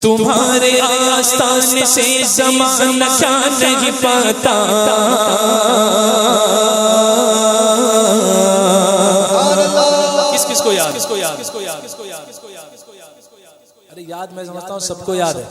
تمہارے آستانے سے زمانہ کیا نہیں پاتا، کس کو یاد، ارے یاد میں سمجھتا ہوں سب کو یاد ہے،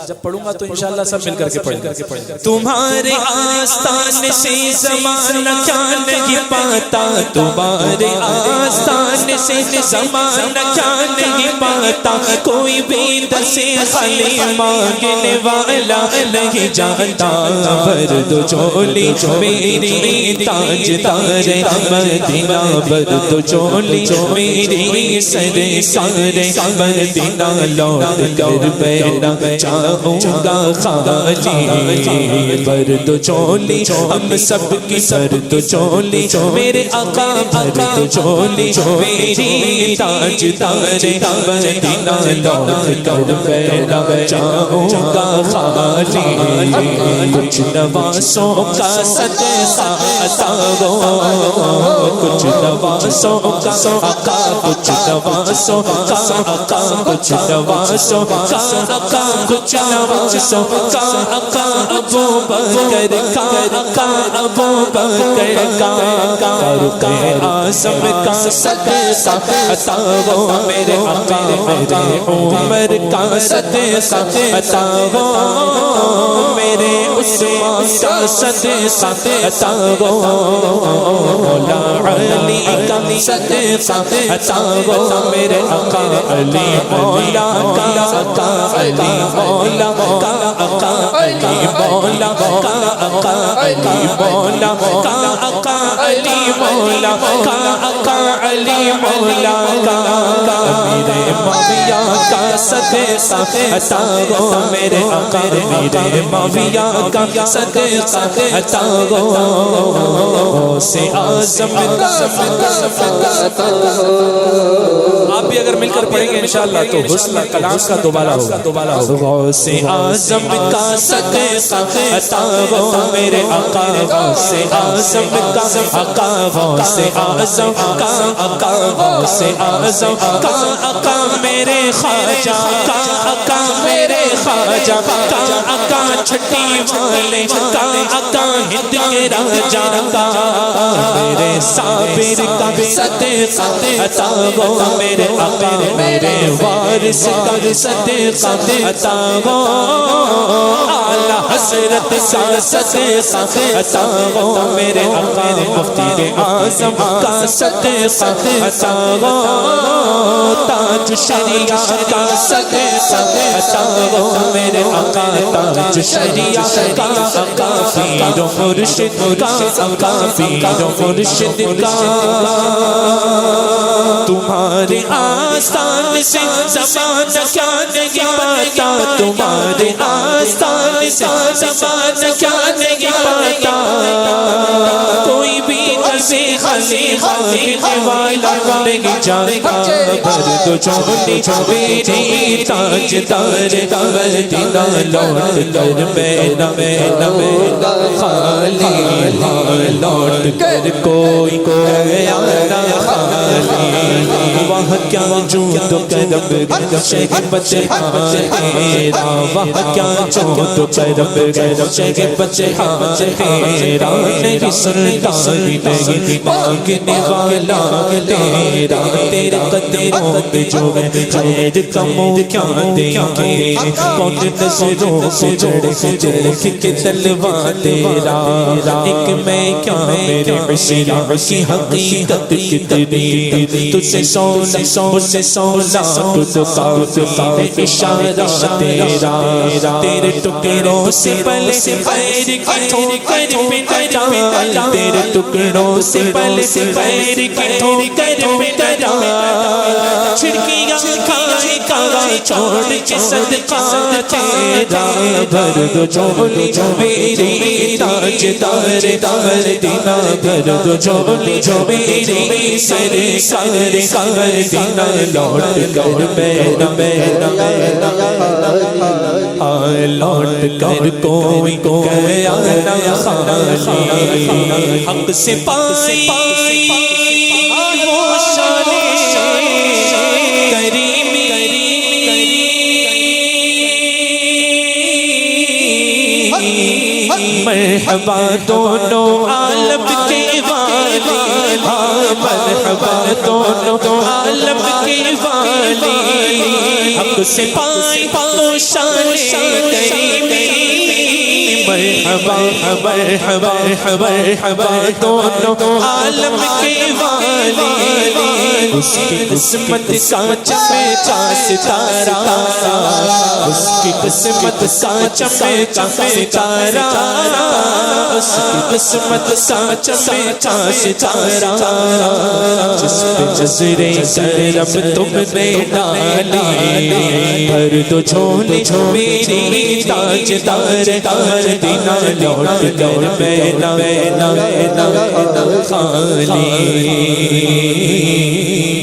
جب پڑھوں گا تو انشاءاللہ سب مل کر کے پڑھیں گے۔ تمہارے آستانے سے زمانہ کیا نہیں پاتا، تمہارے آستانے سے زمانہ کیا نہیں پاتا، کوئی بھی دسے خالی مانگنے والا نہیں جانتا، برد و چولی میری تاجدار مدینہ، برد و چولی میری سرکار مدینہ، لوٹ کر بیٹھنا چاہوں گا خالی، برد و چولی ہم سب کی برد و چولی میرے آقا، برد و چولی میری تاجدار مدینہ، لوٹ کر بیٹھنا چاہوں گا خالی، کچھ نوازوں کا صدقہ عطا ہو، کچھ نوازوں کا آقا، کچھ نوازوں کا آقا، کچھ نوازوں کا آقا، کچھ نوازوں کا آقا، ابو بکر کا آقا، ابو بکر کا فاروق اعظم کا صدقہ عطا ہو، میرے آقا میرے عمر کا صدقہ عطا ہو، میرے عثمان کا صدقہ عطا ہو، مولا علی کا صدقہ عطا ہو، میرے آقا علی مولا کا آقا، علی مولا کا آقا، علی مولا کا آقا، علی مولا کا آقا، علی مولا کا آقا، علی مولا کا میرے مولا کا صدقہ عطا ہو، میرے آقا میرے مولا کا صدقہ عطا ہو، سے اعظم آپ بھی اگر مل کر پڑھیں گے انشاءاللہ تو حسن کلام کا دوبارہ ہوگا، غوث اعظم کا صدقہ عطا ہو، میرے آقا غوث اعظم کا آقا، غوث اعظم کا آقا، غوث اعظم کا آقا، میرے خواجہ کا آقا، میرے خواجہ کا آقا، چھٹی والے کا آقا، ہند کے راجہ کا میرے صابر کا صدقہ عطا ہو، میرے آقا میرے وارث کا صدقہ عطا ہو، اعلی حضرت کا صدقہ عطا ہو، میرے آقا مفتی اعظم کا صدقہ عطا ہو، تاج شریعہ کا صدقہ عطا ہو، میرے آقا تاج شریعہ کا آقا، پیر و مرشد کا آقا، پیر و مرشد کا، تمہارے آستان سے زمانہ کیا نہیں پاتا، تمہارے آستان سے زمانہ کیا نہیں پاتا، کوئی بھی نظر خالی مانگنے والا نہیں جانتا، برد و چولی میری تاجدار مدینہ، لوٹ کر بیٹھنا خالی، لوٹ کر کوئی گیا نہ خالی، وہاں کیا جود و کرم شہبت تیرا، وہاں کیا جود و کرم شہبت تیرا، نہیں سرداری نہیں مانگنے والا تیرا، تیرے قدموں پہ جو ہے خیر کا منہ کیا دیں گے، کون نظروں سے دیکھ کے تلوا تیرا، ایک میں کیا میرے عشق کی حقیقت کتنی، تجھ سے سونا مجھ سے سونا تو کافی اشارہ تیرا، تیرے ٹکڑوں سے پل سے پیر کی ٹھوکر پہ ڈال، تیرے ٹکڑوں سے پل سے پیر کی ٹھوکر پہ ڈال، چھڑکیاں کھائے کھا چھوڑ کے صدقہ تیرا، برد و چولی میری تاجدار مدینہ، برد و چولی میری سرکار مدینہ، لوٹ کر بیٹھنا لوٹ کر کوئی گیا نہ خالی، حق سے پائی وہ شان کریمی، مرحبا دونوں عالم کے والی مرحبا دونوں عالم کے والی حق سے پائیں تو شان کریمی مرحبا مرحبا مرحبا دونوں عالم کے والی اس کی قسمت کا چمکا ستارہ اس کی قسمت کا چمکا ستارہ اس کی قسمت کا چمکا ستارہ جس پہ جزرے کرم تم نے ڈالی بھر دو جھولی میری تاجدار دینا لوٹ کر بینا خالی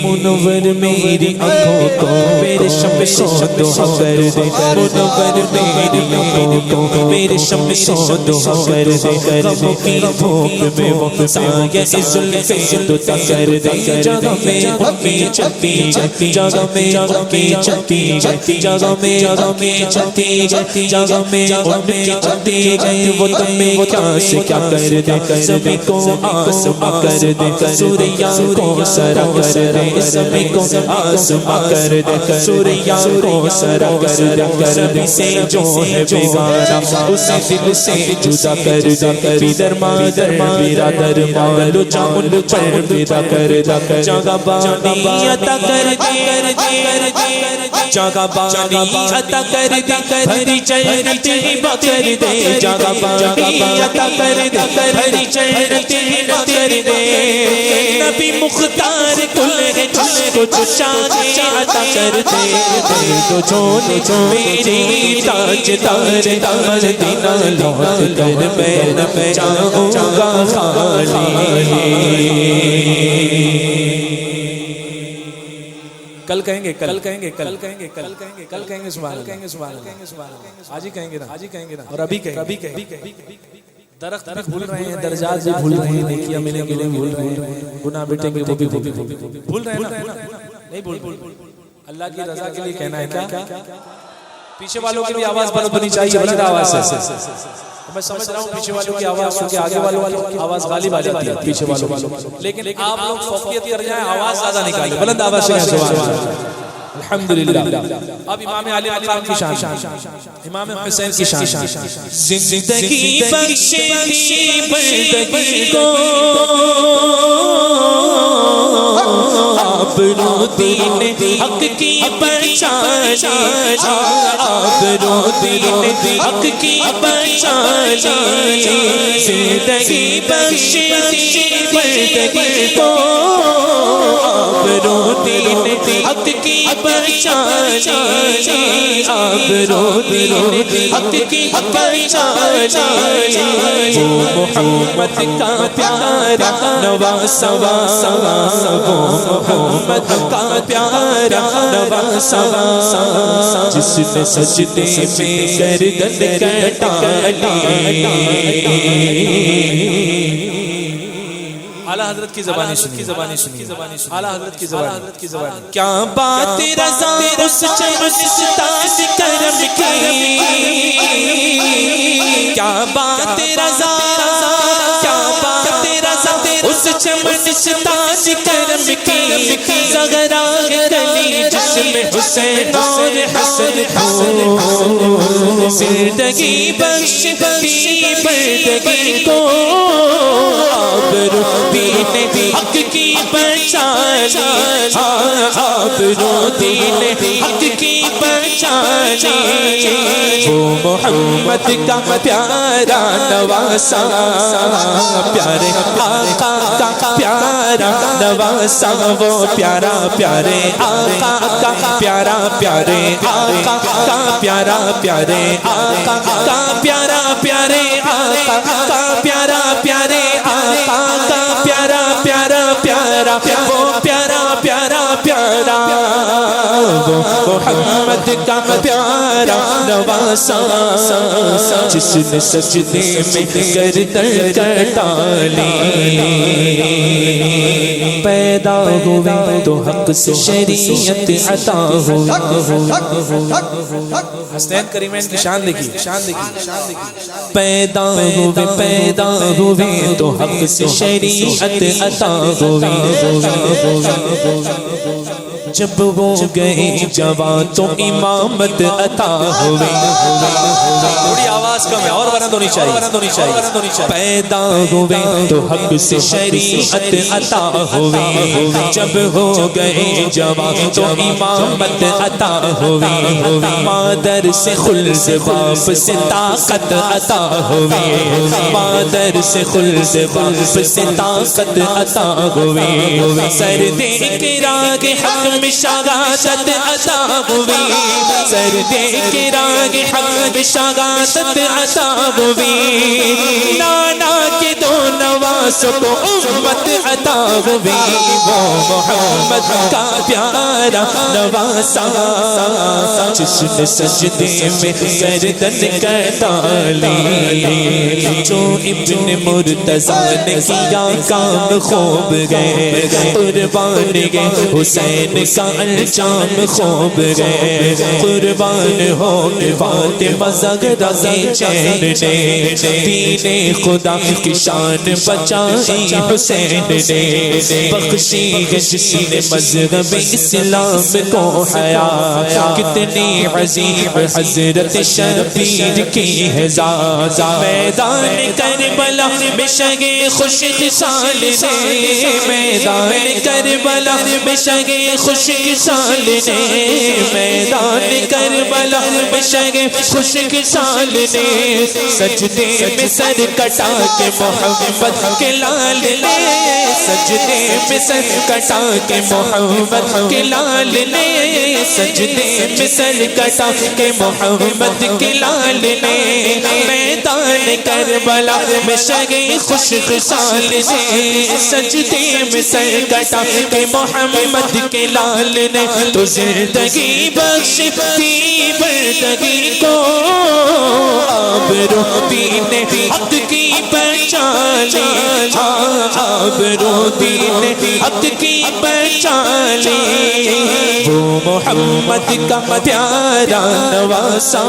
منور میری آنکھوں کو میرے شمشوں دعا کر دے منور میری آنکھوں کو میرے شمشوں دعا کر دے غموں کی بھوک میں وہ سایہ زلفیں دتا کر دے جگہ میں امی چلتی جگہ میں امی چلتی جگہ میں امی چلتی جگہ میں امی چلتی گئی وہ تمہیں کیا سے کیا کر دے زمین کو آسما کر دے سوریا کو سرا کر دے زمین کو آسما کر دے سوریا کو سرا کر دے زمین سے جو ہے بیگانہ اسے دل سے جدا کر دے بیدر مادر برادر مالو جامن پر پیدا کر دے جگہ بانی عطا کر دے جگہ بانی عطا کر دے بھری جنت ہبا کر دے جگہ بانی عطا کر دے بھری جنت ہبا کر دے نبی مختار کل ہے جس کو شان عطا کر دے تو جھولی میری تاجدار مدینہ لوٹ کر میں جاؤں گا خالی کل کہیں گے کل کہیں گے کل کہیں گے کل کہیں گے کل کہیں گے سبحان اللہ آج ہی کہیں گے نا اور ابھی کہیں درخت بھی بھول رہے ہیں درجات بھی بھول رہے ہیں نیکیاں ملیں گے بھی بھول رہے ہیں گناہ بیٹیں گے وہ بھی بھول رہے ہیں نا نہیں بھول اللہ کی رضا کے لیے کہنا ہے کیا پیچھے والوں کی بھی آواز بلند ہونی چاہیے بلند آواز سے میں سمجھ رہا ہوں پیچھے والوں کی آواز کیونکہ آگے والوں کی آواز غالب آ جاتی ہے پیچھے والوں لیکن آپ لوگ فوقیت کر جائیں آواز زیادہ نکالیں بلند آواز سے سبحان اللہ الحمدللہ اب امام علی مقام کی شان امام حسین کی شان زندگی بخشی بندگی کو آبرو دین حق کی پہچانی آبرو دین حق کی پہچانی زندگی بخشی بندگی کو آبرو دین حق کی پہچانی آبرو دین حق کی پہچانی وہ محمد کا پیارا نواسا وہ محمد کا پیارا نواسا جس نے سجدے میں گردن کٹالی اعلیٰ حضرت کی زبانی سنی اعلیٰ حضرت کی زبانی کیا بات رضا اس چمستاز کرم کی کیا بات رضا اس چمستاز کرم کی زغرا گلی جس میں حسین اور حسن زندگی بخش بندگی کو آبرو دین حق کی پہچانی آبرو دین حق کی پہچانی وہ محمد کا پیارا نواسا پیارے آقا کا پیارا نواسا وہ پیارا پیارے آقا کا پیارا پیارے آقا کا پیارا پیارے آقا کا پیارا پیارے آقا کا پیارا پیارے آقا کا پیارا پیارا پیارا وہ پیارا پیارا پیارا وہ محمد کا پیارا نواسا جس نے سجدے میں گردن کٹا لی پیدا ہوئے تو حق سے شریعت عطا ہوئی حسنین کریمین کی شان دیکھیے پیدا ہوئے تو حق سے شریعت عطا ہوئی جب وہ گئے جوان تو امامت عطا ہوئی تھوڑی آواز کم ہے اور بلند ہونی چاہیے پیدا ہوئے تو حق سے شریعت عطا ہوئی جب ہو گئے جوان تو امامت عطا ہوئی مادر سے خلد باپ سے طاقت عطا ہوئی مادر سے خلد باپ سے طاقت عطا ہوئی سر دے کے راگ حق میں شہادت عطا ہوئی سر دے کے راگ حق میں شہادت عطا ہوئی نانا کے دو نواسوں کو امت عطا ہوئی وہ محمد کا پیارا نواسا جس نے سجدے میں گردن کٹا لی جو ابن مرتضیٰ نے کیا کام خوب گئے قربان گئے حسین کا انجام خوب گئے قربان ہو کے فاطمہ زہرا کے چین نے دین خدا کی شان بچائی حسین نے بخشی ہے جس نے مذہب اسلام کو حیا کتنی عظیم حضرت شبیر کی ہے ذات میدان کربلا میں شگے خوش خصال نے میدان کربلا میں شگے خوش خصال نے میدان کربلا میں شگے خوش خصال نے سجدے میں سر کٹا کے محمد کے لال نے سجدے میں سر کٹا کے محمد کے لال نے سجدے میں سر کٹا کے محمد کے لال نے میدان کربلا میں شگے خوش خصال نے سجدے میں سر کٹا کے محمد کے لال نے تو زندگی بخشتی بردگی کو آبرو دین حق کی پہچانی آبرو دین حق کی پہچانی وہ محمد کا پیارا نواسا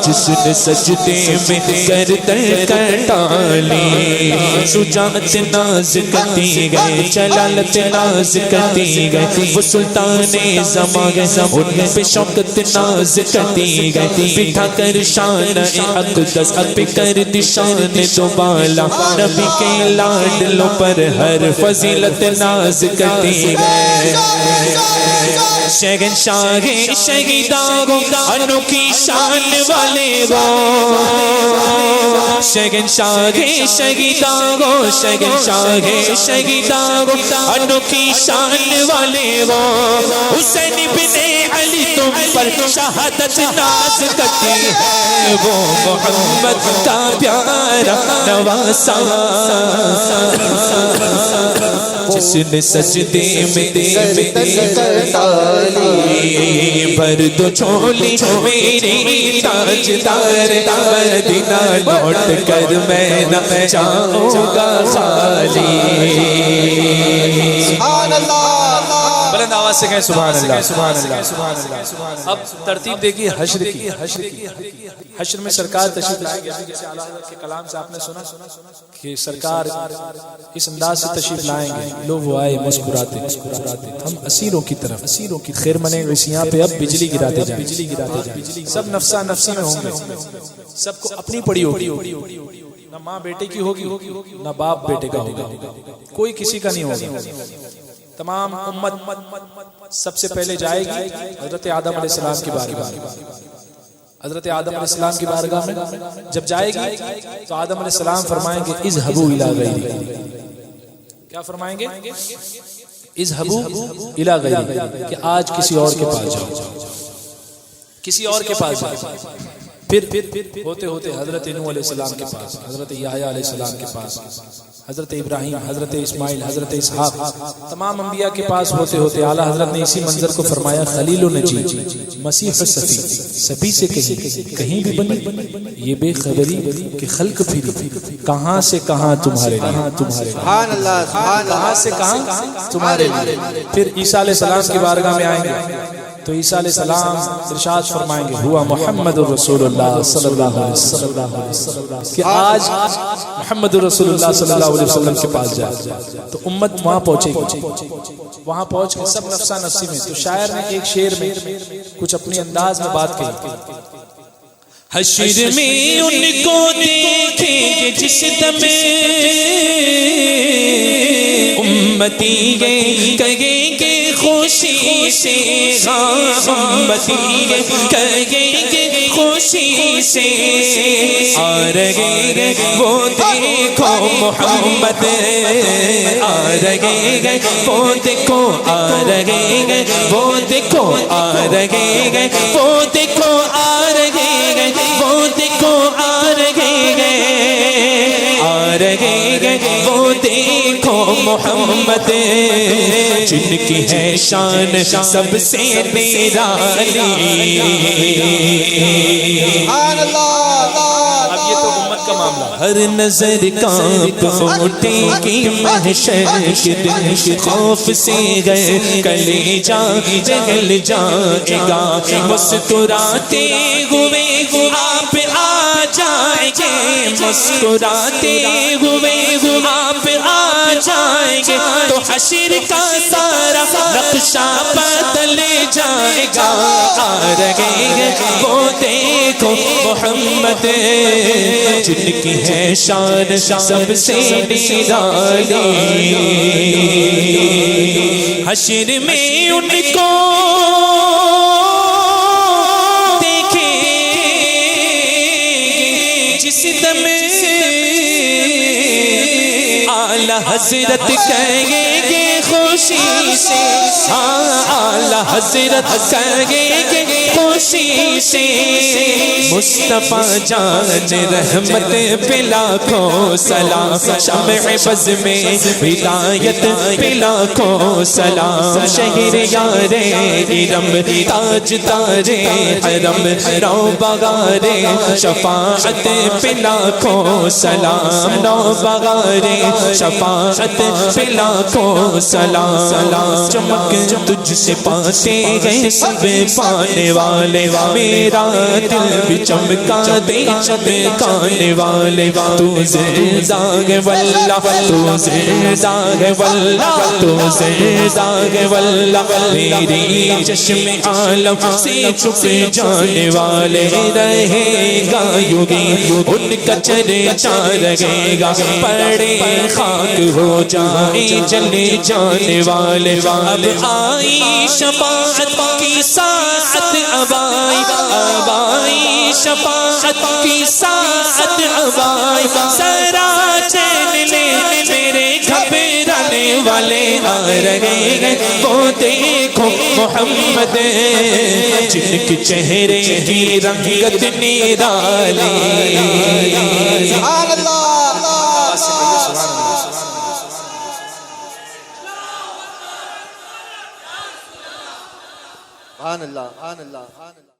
جس نے سجدے میں گردن کٹا لی شجاعت ناز کرتی گئے جلالت ناز کرتی گئے وہ سلطان زمان ان پہ شوکت ناز کرتی گئے بٹھا کر شان اقدس پہ کر دی شان تو بالا نبی کے لاڈلوں پر ہر فضیلت ناز کرتی گئے شہنشاہ شہیداں انوکھی شان والے گو شہنشاہ شہیداں شہنشاہ شہیداں انوکھی شان والے گو حسین بن علی تم پر شہادت ناز کرتی ہے وہ محمد کا پیارا نواسا جس نے سجدے میں بھر دو جھولی میری تاجدار مدینہ لوٹ کر میں نہ جاؤں گا خالی سبحان اللہ بلند آواز سے کہیں سبحان اللہ سبحان اللہ اب ترتیب دیکھیے حشر کی حشر میں سرکار تشریف لائے گئے جیسے اعلیٰ حضرت کے کلام سے آپ نے سنا کہ سرکار اس انداز سے تشریف لائیں گے لوگ وہ آئے مسکراتے ہم اسیروں کی طرف خیر منے وسیاں پہ اب بجلی گراتے جائیں سب نفسا نفسی میں ہوں گے سب کو اپنی پڑی ہوگی نہ ماں بیٹے کی ہوگی نہ باپ بیٹے کا ہوگا کوئی کسی کا نہیں ہوگا تمام امت سب سے پہلے جائے گی حضرت آدم علیہ السلام کی بارگاہ میں حضرت آدم علیہ السلام کی بارگاہ میں جب جائے گی تو آدم علیہ السلام فرمائیں گے اذهبوا الى غیری کیا فرمائیں گے اذهبوا الى غیری کہ آج کسی اور کے پاس جاؤ کسی اور کے پاس جاؤ پھر ہوتے ہوتے حضرت نوح علیہ السلام کے پاس حضرت یحییٰ علیہ السلام کے پاس حضرت ابراہیم، حضرت اسماعیل، حضرت اسحاق، تمام انبیاء کے پاس ہوتے ہوتے اعلیٰ حضرت نے اسی منظر کو فرمایا خلیل و نجی، مسیح و صفی، سبھی سے کہیں بھی بنی یہ بے خبری کہ خلق پھری، کہاں سے کہاں تمہارے لیے، سبحان اللہ، سبحان اللہ، کہاں سے کہاں تمہارے لیے۔ پھر عیسیٰ علیہ السلام کی بارگاہ میں آئیں گے تو عیسیٰ علیہ السلام ارشاد فرمائیں گے ہوا محمد الرسول اللہ صلی اللہ علیہ وسلم، کہ آج محمد الرسول اللہ صلی اللہ علیہ وسلم کے پاس جائے تو امت وہاں پہنچے گی، وہاں پہنچ کے سب نفسہ نفسی میں۔ تو شاعر نے ایک شعر میں کچھ اپنے انداز میں بات کہی، حشر میں ان کو دیکھیں گے جس دم امتی کہیں گے خوشی سے، امتی کہیں گے خوشی سے، آ رہے گے وہ دیکھو محمد، آ رہے گے وہ دیکھو، آ رہے گے وہ دیکھو، آ رہے گے وہ دیکھو، آ رہے گے وہ دیکھو، آ رہے گے، آ رہے گے وہ دیکھو محمد، جن کی ہے شان سب سے نرالی۔ سبحان اللہ۔ اب یہ تو امت کا معاملہ، ہر نظر کانپ اٹھے گی محشر کے دن، خوف سے گئے کلیجہ جگل جائے گا، مسکراتے ہوئے آپ آ جائیں گے، مسکراتے ہوئے آپ آ جائیں گے، تو حشر کا سارا نقشہ بدل جائے گا، آ رہے گے وہ دیکھو محمد، جن کی ہے شان سب سے نرالی، حشر میں ان کو دیکھیں جس دم اعلیٰ حضرت کہیں گے خوشی سے، اعلیٰ حضرت کہیں گے خوشی سے، مصطفیٰ جان رحمت پہ لاکھوں سلام، شمع بز میں ہدایت پہ لاکھوں سلام، شہر یار ارم تاج تاج حرم نو بغارے شفاعت پہ لاکھوں سلام، نو بغارے شفاعت پہ لاکھوں سلام، چمک تجھ سے پاتے گئے سب پانے والے، میرا دل بھی چمکا دے چمکانے والے، تو زندہ ہے واللہ، تو زندہ ہے واللہ، تو زندہ ہے واللہ، میری چشم عالم سے چھپ جانے والے، رہے گا یوگی ان کا چرچا رہے گا، پڑے خاک ہو جائے جلے جانے والے، اب آئی شفاعت کی ساعت، اب آئی، اب آئی شفاعت کی ساعت، اب آئی، ذرا چین لے میرے گھبرانے والے، آ رہے ہیں وہ دیکھو محمد، جن کے چہرے کی رنگت نرالی۔ سبحان اللہ۔ سبحان اللہ، سبحان اللہ، سبحان اللہ۔